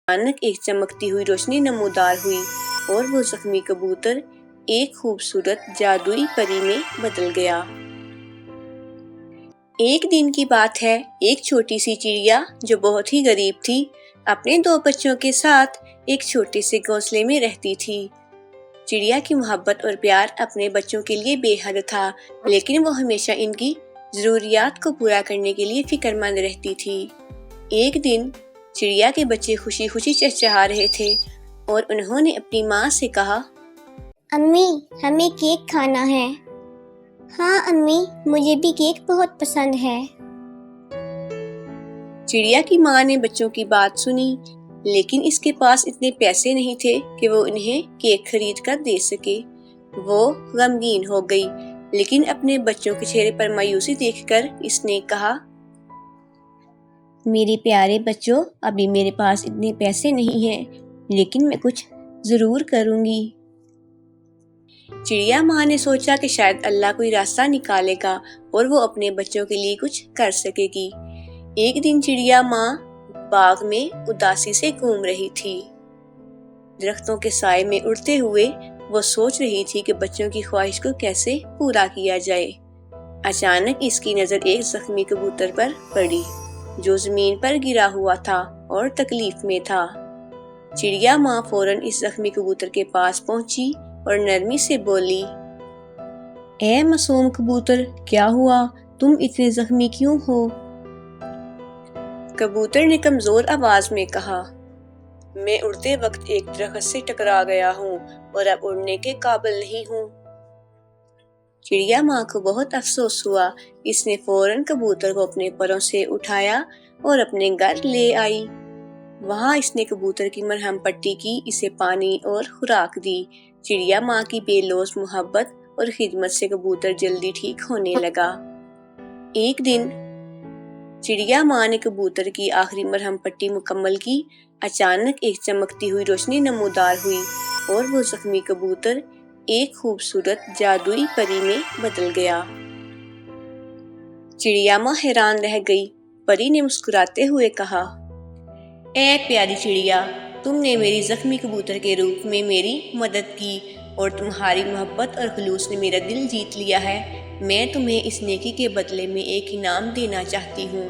अचानक एक चमकती हुई रोशनी नमूदार हुई और वो जख्मी कबूतर एक खूबसूरत जादुई परी में बदल गया। एक दिन की बात है, एक छोटी सी चिड़िया जो बहुत ही गरीब थी, अपने 2 बच्चों के साथ एक छोटे से घोंसले में रहती थी। चिड़िया की मोहब्बत और प्यार अपने बच्चों के लिए बेहद था, लेकिन वो हमेशा इनकी जरूरियात को पूरा करने के लिए फिक्रमंद रहती थी। एक दिन चिड़िया के बच्चे खुशी खुशी चहचहा रहे थे और उन्होंने अपनी माँ से कहा, अम्मी, हमें केक खाना है। हाँ अम्मी, मुझे भी केक बहुत पसंद है। चिड़िया की माँ ने बच्चों की बात सुनी, लेकिन इसके पास इतने पैसे नहीं थे कि वो उन्हें केक खरीद कर दे सके। वो गमगीन हो गई, लेकिन अपने बच्चों के चेहरे पर मायूसी देखकर इसने कहा, मेरे प्यारे बच्चों, अभी मेरे पास इतने पैसे नहीं हैं, लेकिन मैं कुछ जरूर करूंगी। चिड़िया माँ ने सोचा कि शायद अल्लाह कोई रास्ता निकालेगा और वो अपने बच्चों के लिए कुछ कर सकेगी। एक दिन चिड़िया माँ बाग में उदासी से घूम रही थी। दरख्तों के साए में उड़ते हुए वो सोच रही थी कि बच्चों की ख्वाहिश को कैसे पूरा किया जाए। अचानक इसकी नजर एक जख्मी कबूतर पर पड़ी, जो जमीन पर गिरा हुआ था और तकलीफ में था। चिड़िया माँ फौरन इस जख्मी कबूतर के पास पहुंची और नरमी से बोली, ए मासूम कबूतर, क्या हुआ? तुम इतने जख्मी क्यों हो? कबूतर ने कमजोर आवाज में कहा, मैं उड़ते वक्त एक दरख्त से टकरा गया हूँ और अब उड़ने के काबिल नहीं हूँ। चिड़िया माँ को बहुत अफसोस हुआ। इसने फौरन कबूतर को अपने परों से उठाया और अपने घर ले आई। वहाँ इसने कबूतर की मरहम पट्टी की, इसे पानी और खुराक दी। चिड़िया माँ की बेलौस मोहब्बत और खिदमत से कबूतर जल्दी ठीक होने लगा। एक दिन चिड़िया माँ ने कबूतर की आखिरी मरहम पट्टी मुकम्मल की। अचानक एक चमकती हुई रोशनी नमूदार हुई और वो जख्मी कबूतर एक खूबसूरत जादुई परी में बदल गया। चिड़िया माँ हैरान रह गई। परी ने मुस्कुराते हुए कहा, ए प्यारी चिड़िया, तुमने मेरी जख्मी कबूतर के रूप में मेरी मदद की और तुम्हारी मोहब्बत और खुलूस ने मेरा दिल जीत लिया है। मैं तुम्हें इस नेकी के बदले में एक इनाम देना चाहती हूँ।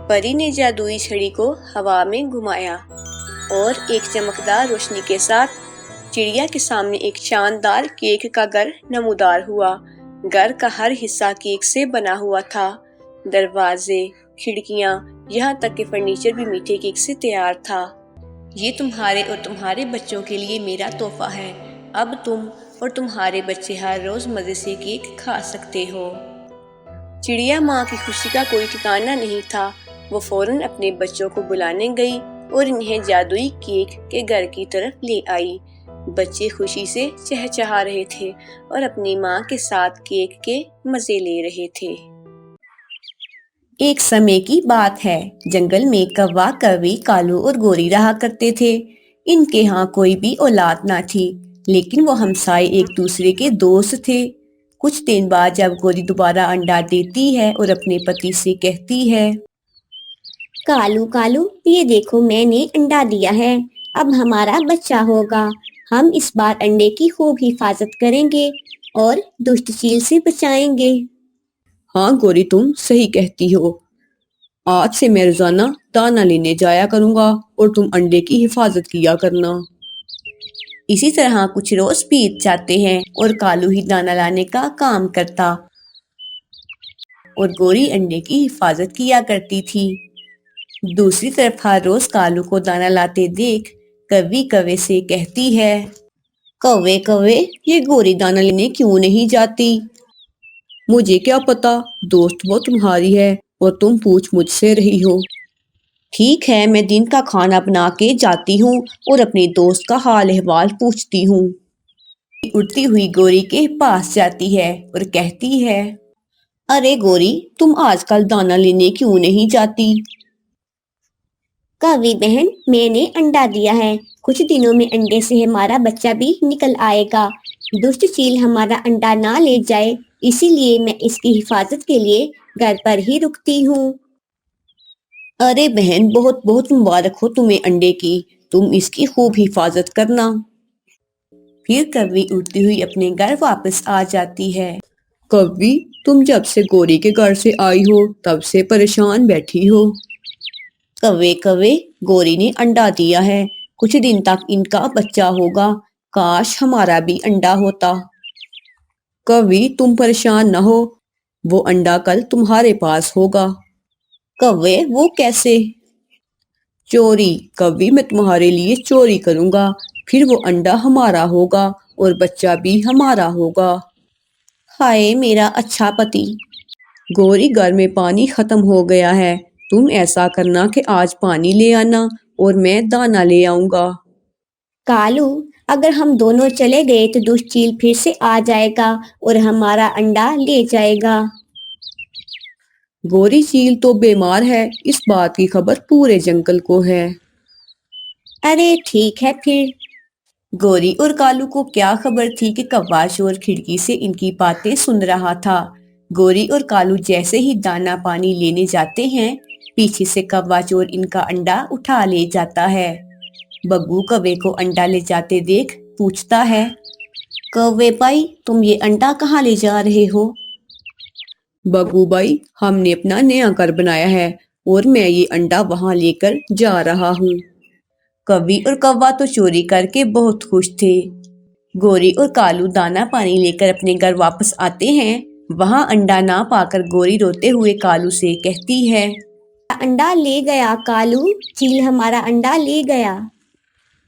परी ने जादुई छड़ी को हवा में घुमाया और एक चमकदार रोशनी के साथ चिड़िया के सामने एक शानदार केक का घर नमूदार हुआ। घर का हर हिस्सा केक से बना हुआ था। दरवाजे, खिड़कियाँ, यहाँ तक कि फर्नीचर भी मीठे केक से तैयार था। ये तुम्हारे और तुम्हारे बच्चों के लिए मेरा तोहफा है। अब तुम और तुम्हारे बच्चे हर रोज मजे से केक खा सकते हो। चिड़िया माँ की खुशी का कोई ठिकाना नहीं था। वो फौरन अपने बच्चों को बुलाने गई और इन्हें जादुई केक के घर की तरफ ले आई। बच्चे खुशी से चहचहा रहे थे और अपनी माँ के साथ केक के मजे ले रहे थे। एक समय की बात है, जंगल में कौवा, कौवी, कालू और गोरी रहा करते थे। इनके यहाँ कोई भी औलाद ना थी, लेकिन वो हमसाए एक दूसरे के दोस्त थे। कुछ दिन बाद जब गोरी दोबारा अंडा देती है और अपने पति से कहती है, कालू कालू, ये देखो मैंने अंडा दिया है, अब हमारा बच्चा होगा। हम इस बार अंडे की खूब हिफाजत करेंगे और दुष्ट चील से बचाएंगे। हाँ गोरी, तुम सही कहती हो। आज से मैं रोजाना दाना लेने जाया करूंगा और तुम अंडे की हिफाजत किया करना। इसी तरह कुछ रोज बीत जाते हैं और कालू ही दाना लाने का काम करता और गोरी अंडे की हिफाजत किया करती थी। दूसरी तरफ हर रोज कालू को दाना लाते देख कौवी कौवे से कहती है, कौवे कौवे, ये गोरी दाना लेने क्यों नहीं जाती? मुझे क्या पता, दोस्त वो तुम्हारी है और तुम पूछ मुझसे रही हो। ठीक है, मैं दिन का खाना बना के जाती हूँ और अपनी दोस्त का हाल अहवाल पूछती हूँ। उड़ती हुई गोरी के पास जाती है और कहती है, अरे गोरी, तुम आजकल दाना लेने क्यों नहीं जाती? कौवी बहन, मैंने अंडा दिया है, कुछ दिनों में अंडे से हमारा बच्चा भी निकल आएगा। दुष्ट चील हमारा अंडा ना ले जाए, इसीलिए मैं इसकी हिफाजत के लिए घर पर ही रुकती हूँ। अरे बहन, बहुत बहुत मुबारक हो तुम्हें अंडे की, तुम इसकी खूब हिफाजत करना। फिर कव्वी उड़ती हुई अपने घर वापस आ जाती है। कव्वी, तुम जब से गौरी के घर से आई हो तब से परेशान बैठी हो। कव्वे कव्वे, गौरी ने अंडा दिया है, कुछ दिन तक इनका बच्चा होगा, काश हमारा भी अंडा होता। कव्वी, तुम परेशान न हो, वो अंडा कल तुम्हारे पास होगा। कव्वे, वो कैसे? चोरी। कव्वी, मैं तुम्हारे लिए चोरी करूंगा, फिर वो अंडा हमारा होगा और बच्चा भी हमारा होगा। हाय मेरा अच्छा पति। गौरी, घर में पानी खत्म हो गया है, तुम ऐसा करना कि आज पानी ले आना और मैं दाना ले आऊंगा। कालू, अगर हम दोनों चले गए तो दुष्ट चील फिर से आ जाएगा और हमारा अंडा ले जाएगा। गौरी, चील तो बीमार है, इस बात की खबर पूरे जंगल को है। अरे ठीक है फिर। गौरी और कालू को क्या खबर थी कि कौवा चोर खिड़की से इनकी बातें सुन रहा था। गौरी और कालू जैसे ही दाना पानी लेने जाते हैं, पीछे से कौवा चोर इनका अंडा उठा ले जाता है। बग्गू कौवे को अंडा ले जाते देख पूछता है, कौवे भाई, तुम ये अंडा कहाँ ले जा रहे हो? बग्गू भाई, हमने अपना नया घर बनाया है और मैं ये अंडा वहां लेकर जा रहा हूँ। कवि और कौवा तो चोरी करके बहुत खुश थे। गौरी और कालू दाना पानी लेकर अपने घर वापस आते हैं। वहां अंडा ना पाकर गौरी रोते हुए कालू से कहती है, अंडा ले गया कालू, चील हमारा अंडा ले गया।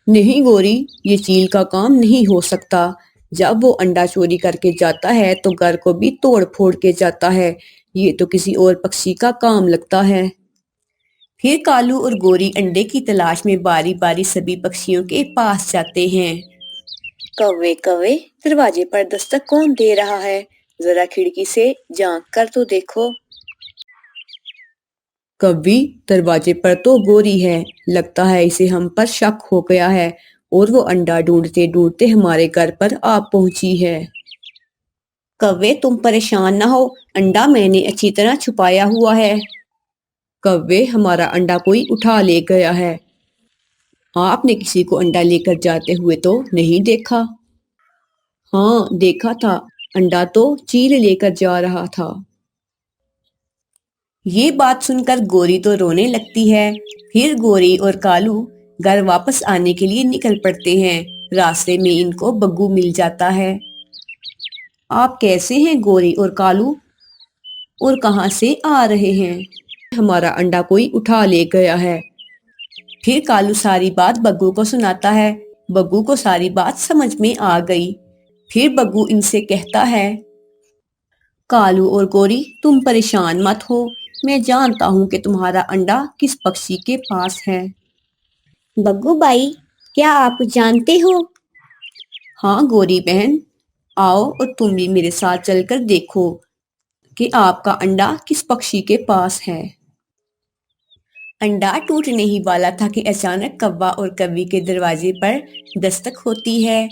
नहीं गौरी, ये चील का काम नहीं हो सकता। जब वो अंडा चोरी करके जाता है तो घर को भी तोड़ फोड़ के जाता है, ये तो किसी और पक्षी का काम लगता है। फिर कालू और गौरी अंडे की तलाश में बारी बारी सभी पक्षियों के पास जाते हैं। कौवे कौवे, दरवाजे पर दस्तक कौन दे रहा है? जरा खिड़की से झांक कर तो देखो। कौवी, दरवाजे पर तो गौरी है, लगता है इसे हम पर शक हो गया है और वो अंडा ढूंढते ढूंढते हमारे घर पर आ पहुंची है। कौवे, तुम परेशान ना हो, अंडा मैंने अच्छी तरह छुपाया हुआ है। कौवे, हमारा अंडा कोई उठा ले गया है। आपने किसी को अंडा लेकर जाते हुए तो नहीं देखा? हाँ देखा था, अंडा तो चील लेकर जा रहा था। ये बात सुनकर गौरी तो रोने लगती है। फिर गौरी और कालू घर वापस आने के लिए निकल पड़ते हैं। रास्ते में इनको बग्गू मिल जाता है। आप कैसे हैं गौरी और कालू, और कहाँ से आ रहे हैं? हमारा अंडा कोई उठा ले गया है। फिर कालू सारी बात बग्गू को सुनाता है। बग्गू को सारी बात समझ में आ गई। फिर बग्गू इनसे कहता है, कालू और गौरी, तुम परेशान मत हो, मैं जानता हूँ कि तुम्हारा अंडा किस पक्षी के पास है। बग्गू भाई, क्या आप जानते हो? हाँ गौरी बहन, आओ और तुम भी मेरे साथ चलकर देखो कि आपका अंडा किस पक्षी के पास है। अंडा टूटने ही वाला था कि अचानक कौवा और कव्वी के दरवाजे पर दस्तक होती है।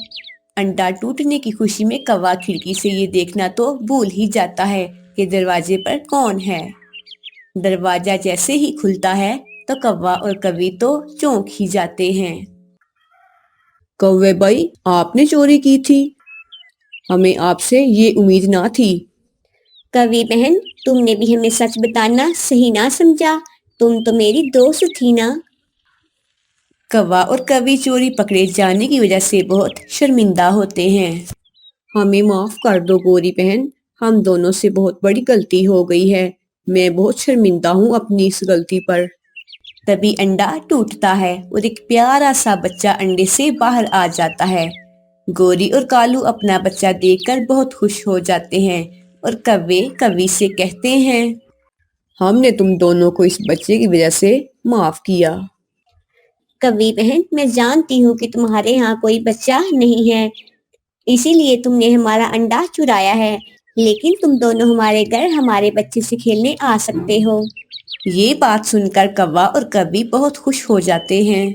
अंडा टूटने की खुशी में कौवा खिड़की से ये देखना तो भूल ही जाता है कि दरवाजे पर कौन है। दरवाजा जैसे ही खुलता है तो कौवा और कव्वी तो चौंक ही जाते हैं। कौवे भाई, आपने चोरी की थी? हमें आपसे ये उम्मीद ना थी। कवि बहन, तुमने भी हमें सच बताना सही ना समझा, तुम तो मेरी दोस्त थी ना। कौवा और कव्वी चोरी पकड़े जाने की वजह से बहुत शर्मिंदा होते हैं। हमें माफ कर दो गौरी बहन, हम दोनों से बहुत बड़ी गलती हो गई है, मैं बहुत शर्मिंदा हूँ अपनी इस गलती पर। तभी अंडा टूटता है और एक प्यारा सा बच्चा अंडे से बाहर आ जाता है। गौरी और कालू अपना बच्चा देखकर बहुत खुश हो जाते हैं और कव्वे कव्वी से कहते हैं, हमने तुम दोनों को इस बच्चे की वजह से माफ किया। कवि बहन, मैं जानती हूँ कि तुम्हारे यहाँ कोई बच्चा नहीं है, इसीलिए तुमने हमारा अंडा चुराया है, लेकिन तुम दोनों हमारे घर हमारे बच्चे से खेलने आ सकते हो। ये बात सुनकर कौवा और कव्वी बहुत खुश हो जाते हैं।